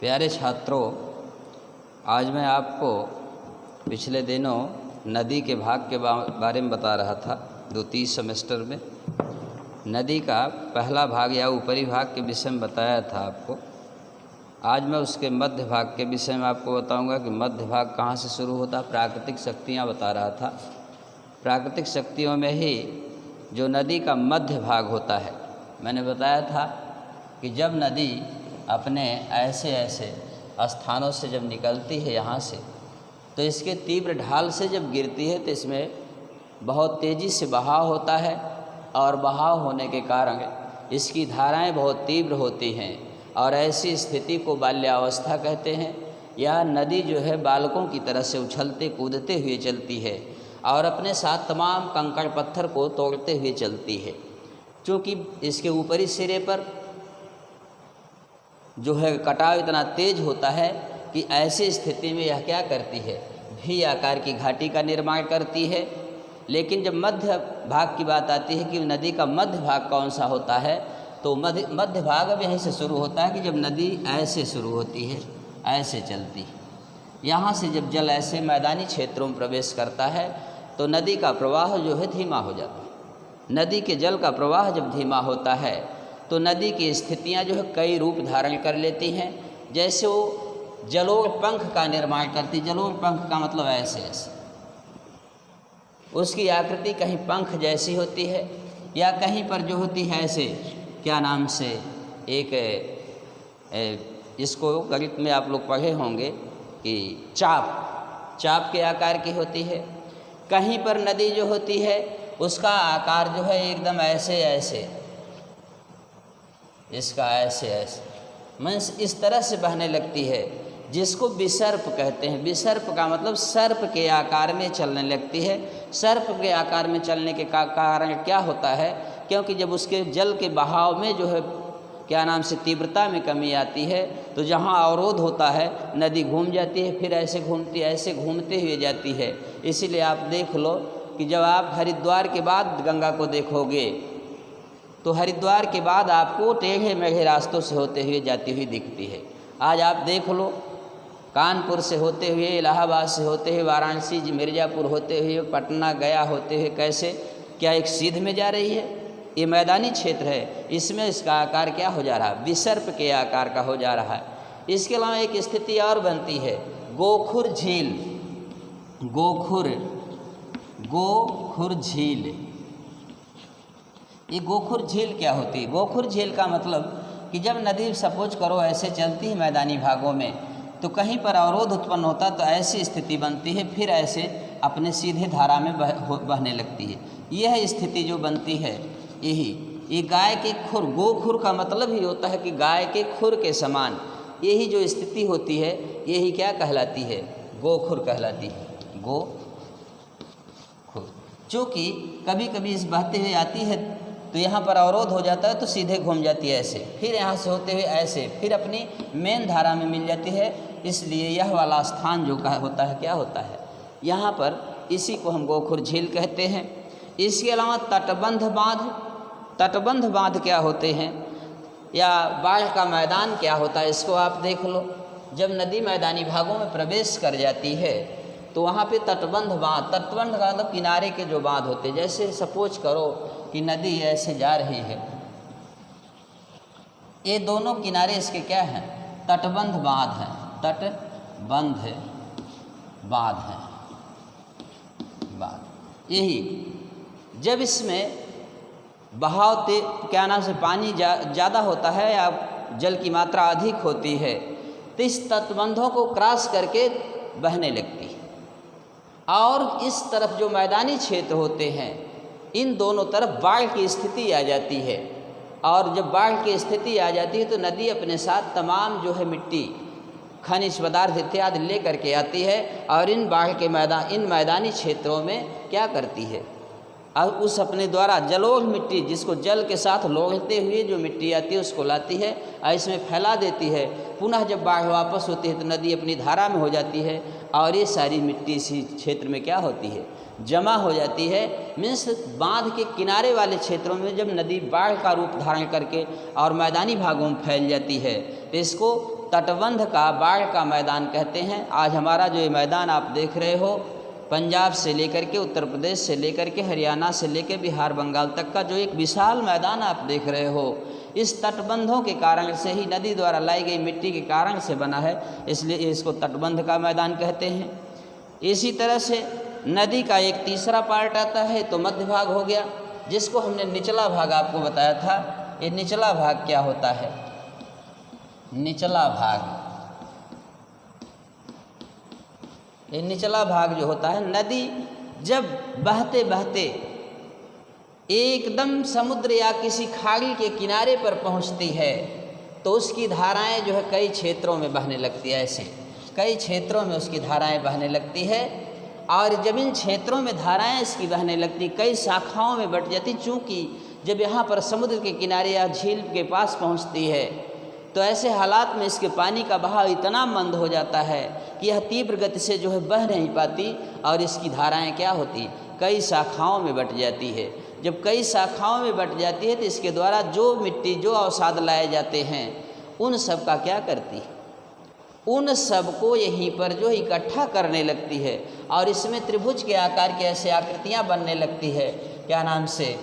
प्यारे छात्रों, आज मैं आपको पिछले दिनों नदी के भाग के बारे में बता रहा था। द्वितीय सेमेस्टर में नदी का पहला भाग या ऊपरी भाग के विषय में बताया था आपको। आज मैं उसके मध्य भाग के विषय में आपको बताऊंगा कि मध्य भाग कहाँ से शुरू होता। प्राकृतिक शक्तियाँ बता रहा था। प्राकृतिक शक्तियों में ही जो नदी का मध्य भाग होता है, मैंने बताया था कि जब नदी अपने ऐसे स्थानों से जब निकलती है यहाँ से, तो इसके तीव्र ढाल से जब गिरती है तो इसमें बहुत तेज़ी से बहाव होता है और बहाव होने के कारण इसकी धाराएं बहुत तीव्र होती हैं और ऐसी स्थिति को बाल्यावस्था कहते हैं। यह नदी जो है बालकों की तरह से उछलते कूदते हुए चलती है और अपने साथ तमाम कंकड़ पत्थर को तोड़ते हुए चलती है। क्योंकि इसके ऊपरी सिरे पर जो है कटाव इतना तेज होता है कि ऐसी स्थिति में यह क्या करती है, भी आकार की घाटी का निर्माण करती है। लेकिन जब मध्य भाग की बात आती है कि नदी का मध्य भाग कौन सा होता है, तो मध्य भाग अब यहीं से शुरू होता है कि जब नदी ऐसे शुरू होती है, ऐसे चलती है। यहाँ से जब जल ऐसे मैदानी क्षेत्रों में प्रवेश करता है तो नदी का प्रवाह जो है धीमा हो जाता है। नदी के जल का प्रवाह जब धीमा होता है तो नदी की स्थितियाँ जो है कई रूप धारण कर लेती हैं। जैसे वो जलोढ़ पंख का निर्माण करती। जलोढ़ पंख का मतलब ऐसे उसकी आकृति कहीं पंख जैसी होती है या कहीं पर जो होती है ऐसे क्या नाम से एक इसको गणित में आप लोग पढ़े होंगे कि चाप के आकार की होती है। कहीं पर नदी जो होती है उसका आकार जो है एकदम ऐसे इसका ऐसे मीन्स इस तरह से बहने लगती है, जिसको विसर्प कहते हैं। विसर्प का मतलब सर्प के आकार में चलने लगती है। सर्प के आकार में चलने के कारण क्या होता है, क्योंकि जब उसके जल के बहाव में जो है क्या नाम से तीव्रता में कमी आती है तो जहाँ अवरोध होता है नदी घूम जाती है, फिर ऐसे घूमती ऐसे घूमते हुए जाती है। इसीलिए आप देख लो कि जब आप हरिद्वार के बाद गंगा को देखोगे तो हरिद्वार के बाद आपको टेढ़े मेढ़े रास्तों से होते हुए जाती हुई दिखती है। आज आप देख लो, कानपुर से होते हुए, इलाहाबाद से होते हुए, वाराणसी मिर्ज़ापुर होते हुए, पटना गया होते हुए, कैसे क्या एक सीध में जा रही है। ये मैदानी क्षेत्र है, इसमें इसका आकार क्या हो जा रहा है, विसर्प के आकार का हो जा रहा है। इसके अलावा एक स्थिति और बनती है, गोखुर झील। गोखुर झील, ये गोखुर झील क्या होती है? गोखुर झील का मतलब कि जब नदी सपोज करो ऐसे चलती है मैदानी भागों में, तो कहीं पर अवरोध उत्पन्न होता तो ऐसी स्थिति बनती है, फिर ऐसे अपने सीधे धारा में बहने लगती है। यह स्थिति जो बनती है ये गाय के खुर, गोखुर का मतलब ही होता है कि गाय के खुर के समान यही जो स्थिति होती है, यही क्या कहलाती है, गोखुर कहलाती है। गोखुर चूँकि कभी कभी इस बहते हुए आती है तो यहाँ पर अवरोध हो जाता है तो सीधे घूम जाती है ऐसे, फिर यहाँ से होते हुए ऐसे, फिर अपनी मेन धारा में मिल जाती है। इसलिए यह वाला स्थान जो होता है क्या होता है, यहाँ पर इसी को हम गोखुर झील कहते हैं। इसके अलावा तटबंध बांध क्या होते हैं या बाढ़ का मैदान क्या होता है, इसको आप देख लो। जब नदी मैदानी भागों में प्रवेश कर जाती है तो वहाँ पे तटबंध बांध का मतलब किनारे के जो बांध होते हैं। जैसे सपोज करो कि नदी ऐसे जा रही है, ये दोनों किनारे इसके क्या हैं, तटबंध बांध हैं। तटबंध बांध यही जब इसमें बहाव क्या नाम से पानी ज़्यादा होता है या जल की मात्रा अधिक होती है तो इस तटबंधों को क्रॉस करके बहने लगती है। और इस तरफ जो मैदानी क्षेत्र होते हैं, इन दोनों तरफ बाढ़ की स्थिति आ जाती है। और जब बाढ़ की स्थिति आ जाती है तो नदी अपने साथ तमाम जो है मिट्टी, खनिज पदार्थ इत्यादि ले करके आती है और इन मैदानी क्षेत्रों में क्या करती है, और उस अपने द्वारा जलोढ़ मिट्टी, जिसको जल के साथ लोढ़ते हुए जो मिट्टी आती है उसको लाती है और इसमें फैला देती है। पुनः जब बाढ़ वापस होती है तो नदी अपनी धारा में हो जाती है और ये सारी मिट्टी इसी क्षेत्र में क्या होती है, जमा हो जाती है। मीन्स बांध के किनारे वाले क्षेत्रों में जब नदी बाढ़ का रूप धारण करके और मैदानी भागों में फैल जाती है तो इसको तटबंध का, बाढ़ का मैदान कहते हैं। आज हमारा जो ये मैदान आप देख रहे हो, पंजाब से लेकर के, उत्तर प्रदेश से लेकर के, हरियाणा से लेकर बिहार बंगाल तक का जो एक विशाल मैदान आप देख रहे हो, इस तटबंधों के कारण से ही, नदी द्वारा लाई गई मिट्टी के कारण से बना है, इसलिए इसको तटबंध का मैदान कहते हैं। इसी तरह से नदी का एक तीसरा पार्ट आता है, तो मध्य भाग हो गया, जिसको हमने निचला भाग आपको बताया था। ये निचला भाग क्या होता है? निचला भाग, ये निचला भाग जो होता है, नदी जब बहते बहते एकदम समुद्र या किसी खाड़ी के किनारे पर पहुंचती है, तो उसकी धाराएं जो है कई क्षेत्रों में बहने लगती है। ऐसे कई क्षेत्रों में उसकी धाराएं बहने लगती है, और जब इन क्षेत्रों में धाराएं इसकी बहने लगती, कई शाखाओं में बट जाती। चूँकि जब यहाँ पर समुद्र के किनारे या झील के पास पहुँचती है, तो ऐसे हालात में इसके पानी का बहाव इतना मंद हो जाता है कि यह तीव्र गति से जो है बह नहीं पाती, और इसकी धाराएं क्या होती, कई शाखाओं में बट जाती है। जब कई शाखाओं में बट जाती है, तो इसके द्वारा जो मिट्टी, जो अवसाद लाए जाते हैं, उन सब का क्या करती है, उन सब को यहीं पर जो इकट्ठा करने लगती है, और इसमें त्रिभुज के आकार की ऐसे आकृतियाँ बनने लगती है, क्या नाम से,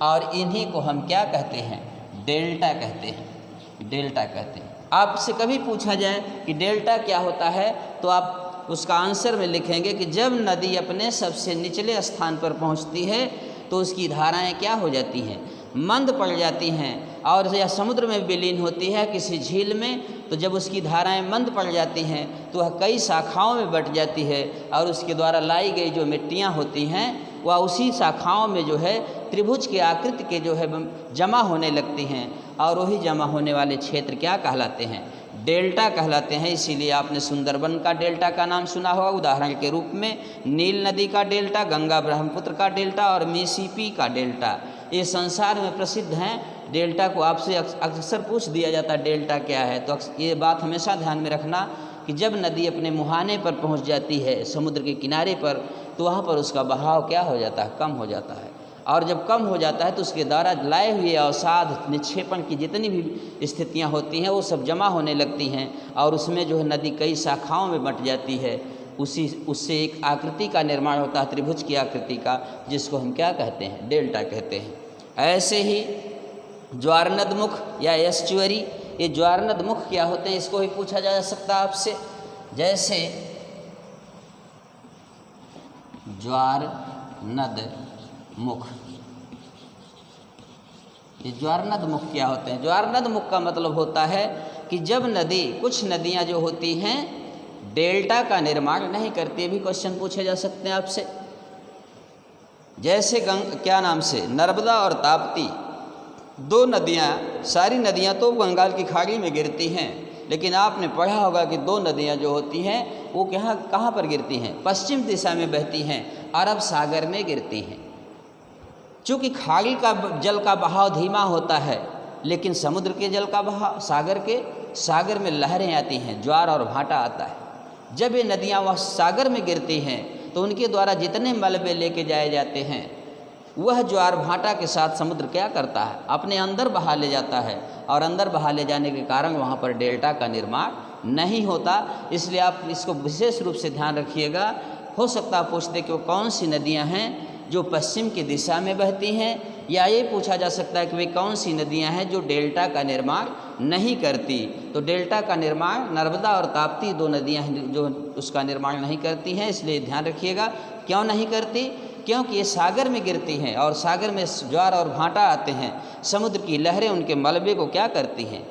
और इन्हीं को हम क्या कहते हैं, डेल्टा कहते हैं। डेल्टा कहते हैं। आपसे कभी पूछा जाए कि डेल्टा क्या होता है, तो आप उसका आंसर में लिखेंगे कि जब नदी अपने सबसे निचले स्थान पर पहुंचती है, तो उसकी धाराएं क्या हो जाती हैं, मंद पड़ जाती हैं, और या समुद्र में विलीन होती है किसी झील में, तो जब उसकी धाराएं मंद पड़ जाती हैं, तो वह कई शाखाओं में बट जाती है, और उसके द्वारा लाई गई जो मिट्टियाँ होती हैं, वह उसी शाखाओं में जो है त्रिभुज के आकृति के जो है जमा होने लगती हैं, और वही जमा होने वाले क्षेत्र क्या कहलाते हैं, डेल्टा कहलाते हैं। इसीलिए आपने सुंदरबन का डेल्टा का नाम सुना होगा, उदाहरण के रूप में नील नदी का डेल्टा, गंगा ब्रह्मपुत्र का डेल्टा और मिसिसिपी का डेल्टा, ये संसार में प्रसिद्ध हैं। डेल्टा को आपसे अक्सर पूछ दिया जाता है डेल्टा क्या है, तो ये बात हमेशा ध्यान में रखना कि जब नदी अपने मुहाने पर पहुंच जाती है, समुद्र के किनारे पर, तो वहाँ पर उसका बहाव क्या हो जाता है, कम हो जाता है, और जब कम हो जाता है तो उसके द्वारा लाए हुए अवसाद, निक्षेपण की जितनी भी स्थितियाँ होती हैं, वो सब जमा होने लगती हैं, और उसमें जो है नदी कई शाखाओं में बंट जाती है। उससे एक आकृति का निर्माण होता है, त्रिभुज की आकृति का, जिसको हम क्या कहते हैं, डेल्टा कहते हैं। ऐसे ही ज्वारनदमुख या एस्चुअरी, ये ज्वारनदमुख क्या होते हैं, इसको भी पूछा जा सकता है आपसे। जैसे ज्वारनदमुख, ये ज्वारनदमुख क्या होते हैं? ज्वारनदमुख का मतलब होता है कि जब नदी, कुछ नदियां जो होती हैं डेल्टा का निर्माण नहीं करती, भी क्वेश्चन पूछे जा सकते हैं आपसे। जैसे क्या नाम से, नर्मदा और ताप्ती, दो नदियां, सारी नदियां तो बंगाल की खाड़ी में गिरती हैं, लेकिन आपने पढ़ा होगा कि दो नदियां जो होती हैं वो कहाँ पर गिरती हैं, पश्चिम दिशा में बहती हैं, अरब सागर में गिरती हैं। चूँकि खाड़ी का जल का बहाव धीमा होता है, लेकिन समुद्र के जल का बहाव, सागर में लहरें आती हैं, ज्वार और भाटा आता है। जब ये नदियाँ वह सागर में गिरती हैं, तो उनके द्वारा जितने मलबे लेके जाए जाते हैं, वह ज्वार भाटा के साथ समुद्र क्या करता है, अपने अंदर बहा ले जाता है, और अंदर बहा ले जाने के कारण वहाँ पर डेल्टा का निर्माण नहीं होता। इसलिए आप इसको विशेष रूप से ध्यान रखिएगा। हो सकता है पूछते कि वो कौन सी नदियाँ हैं जो पश्चिम की दिशा में बहती हैं, या ये पूछा जा सकता है कि वे कौन सी नदियां हैं जो डेल्टा का निर्माण नहीं करती। तो डेल्टा का निर्माण नर्मदा और ताप्ती दो नदियां हैं जो उसका निर्माण नहीं करती हैं। इसलिए ध्यान रखिएगा, क्यों नहीं करती, क्योंकि ये सागर में गिरती हैं, और सागर में ज्वार और भाटा आते हैं, समुद्र की लहरें उनके मलबे को क्या करती हैं,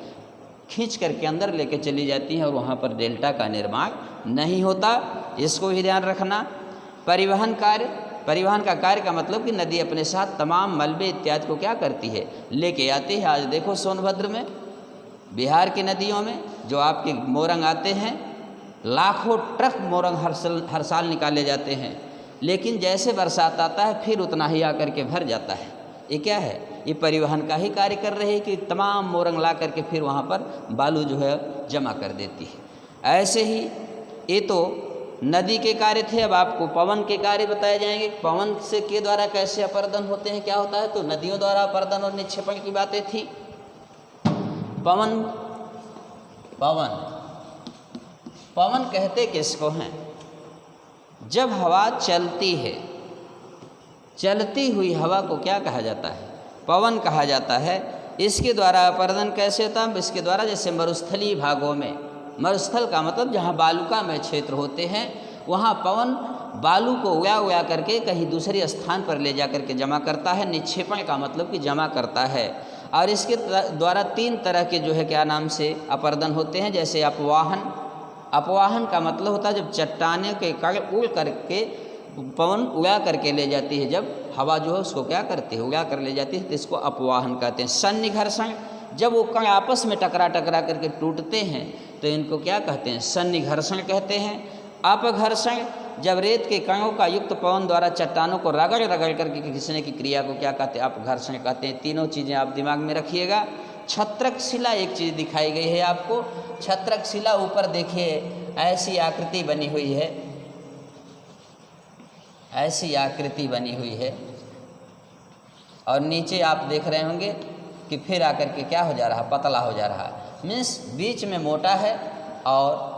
खींच करके अंदर लेके चली जाती हैं, और वहाँ पर डेल्टा का निर्माण नहीं होता। इसको भी ध्यान रखना। परिवहन का कार्य का मतलब कि नदी अपने साथ तमाम मलबे इत्यादि को क्या करती है, लेके आती है। आज देखो सोनभद्र में, बिहार की नदियों में जो आपके मोरंग आते हैं, लाखों ट्रक मोरंग हर साल निकाले जाते हैं, लेकिन जैसे बरसात आता है फिर उतना ही आकर के भर जाता है। ये क्या है, ये परिवहन का ही कार्य कर रहे हैं कि तमाम मोरंग ला करके फिर वहाँ पर बालू जो है जमा कर देती है। ऐसे ही ये तो नदी के कार्य थे। अब आपको पवन के कार्य बताए जाएंगे। पवन से के द्वारा कैसे अपर्दन होते हैं, क्या होता है, तो नदियों द्वारा अपर्दन और निक्षेपण की बातें थी। पवन पवन। पवन कहते किसको हैं? जब हवा चलती है, चलती हुई हवा को क्या कहा जाता है? पवन कहा जाता है। इसके द्वारा अपरदन कैसे होता है? इसके द्वारा जैसे मरुस्थलीय भागों में, मरुस्थल का मतलब जहाँ बालुका में क्षेत्र होते हैं, वहाँ पवन बालू को उड़ा उड़ा करके कहीं दूसरे स्थान पर ले जा करके जमा करता है। निक्षेपण का मतलब कि जमा करता है। और इसके द्वारा 3 तरह के जो है क्या नाम से अपरदन होते हैं। जैसे अपवाहन। अपवाहन का मतलब होता है जब चट्टाने के कण उड़ करके पवन उड़ा करके ले जाती है, जब हवा जो है उसको क्या करती है, उड़ा कर ले जाती है, तो इसको अपवाहन कहते हैं। सन्निघर्षण, जब वो कण आपस में टकरा टकरा करके टूटते हैं तो इनको क्या कहते हैं? सन्निघर्षण कहते हैं। अपघर्षण, जब रेत के कणों का युक्त पवन द्वारा चट्टानों को रगड़ रगड़ करके खींचने की क्रिया को क्या कहते हैं? अपघर्षण कहते हैं। तीनों चीज़ें आप दिमाग में रखिएगा। छत्रक शिला एक चीज़ दिखाई गई है आपको। छत्रक शिला ऊपर देखिए, ऐसी आकृति बनी हुई है, ऐसी आकृति बनी हुई है। और नीचे आप देख रहे होंगे कि फिर आकर के क्या हो जा रहा है? पतला हो जा रहा है। मीन्स बीच में मोटा है और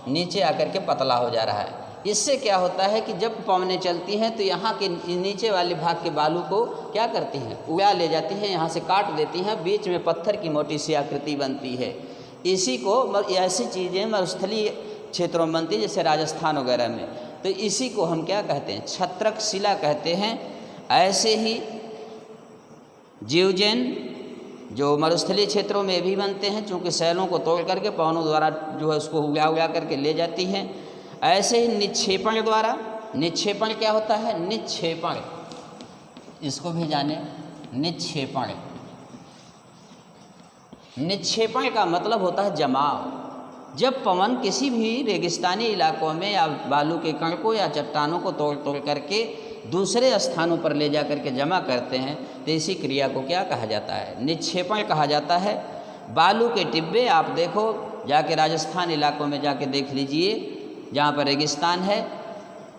नीचे आकर के पतला हो जा रहा है। इससे क्या होता है कि जब पवनें चलती हैं तो यहाँ के नीचे वाले भाग के बालू को क्या करती हैं? उड़ा ले जाती हैं, यहाँ से काट देती हैं, बीच में पत्थर की मोटी सी आकृति बनती है। इसी को, ऐसी चीज़ें मरुस्थलीय क्षेत्रों में बनती है, जैसे राजस्थान वगैरह में, तो इसी को हम क्या कहते हैं? छत्रक शिला कहते हैं। ऐसे ही जीवजैन जो मरुस्थलीय क्षेत्रों में भी बनते हैं, चूँकि शैलों को तोड़ करके पवनों द्वारा जो है उसको उड़ा उड़ा करके ले जाती हैं। ऐसे ही निक्षेपण द्वारा, निक्षेपण क्या होता है? निक्षेपण, इसको भी जाने। निक्षेपण, निक्षेपण का मतलब होता है जमाव। जब पवन किसी भी रेगिस्तानी इलाकों में या बालू के कण को या चट्टानों को तोड़ तोड़ करके दूसरे स्थानों पर ले जा करके जमा करते हैं तो इसी क्रिया को क्या कहा जाता है? निक्षेपण कहा जाता है। बालू के टिब्बे आप देखो, जाके राजस्थान इलाकों में जाके देख लीजिए, जहाँ पर रेगिस्तान है,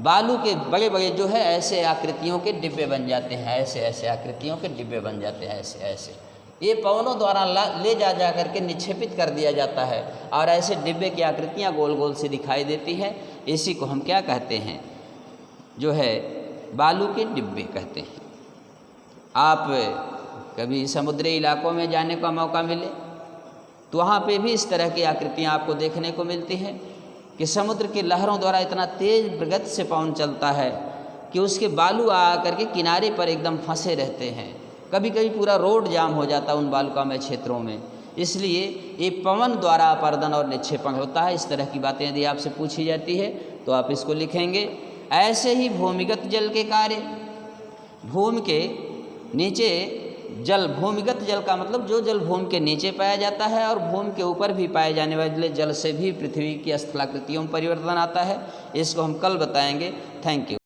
बालू के बड़े बड़े जो है ऐसे आकृतियों के डिब्बे बन जाते हैं, ऐसे ऐसे आकृतियों के डिब्बे बन जाते हैं, ऐसे ऐसे। ये पवनों द्वारा ले जा जा करके निक्षेपित कर दिया जाता है और ऐसे डिब्बे की आकृतियाँ गोल गोल से दिखाई देती है। इसी को हम क्या कहते हैं? जो है बालू के डिब्बे कहते हैं। आप कभी समुद्री इलाकों में जाने का मौका मिले तो वहाँ पे भी इस तरह की आकृतियाँ आपको देखने को मिलती हैं कि समुद्र की लहरों द्वारा इतना तेज गति से पवन चलता है कि उसके बालू आ करके किनारे पर एकदम फंसे रहते हैं। कभी कभी पूरा रोड जाम हो जाता है उन बालुकामय क्षेत्रों में। इसलिए ये पवन द्वारा अपरदन और निक्षेपण होता है। इस तरह की बातें यदि आपसे पूछी जाती है तो आप इसको लिखेंगे। ऐसे ही भूमिगत जल के कार्य, भूमि के नीचे जल, भूमिगत जल का मतलब जो जल भूमि के नीचे पाया जाता है और भूमि के ऊपर भी पाए जाने वाले जल से भी पृथ्वी की स्थलाकृतियों में परिवर्तन आता है। इसको हम कल बताएंगे। Thank you.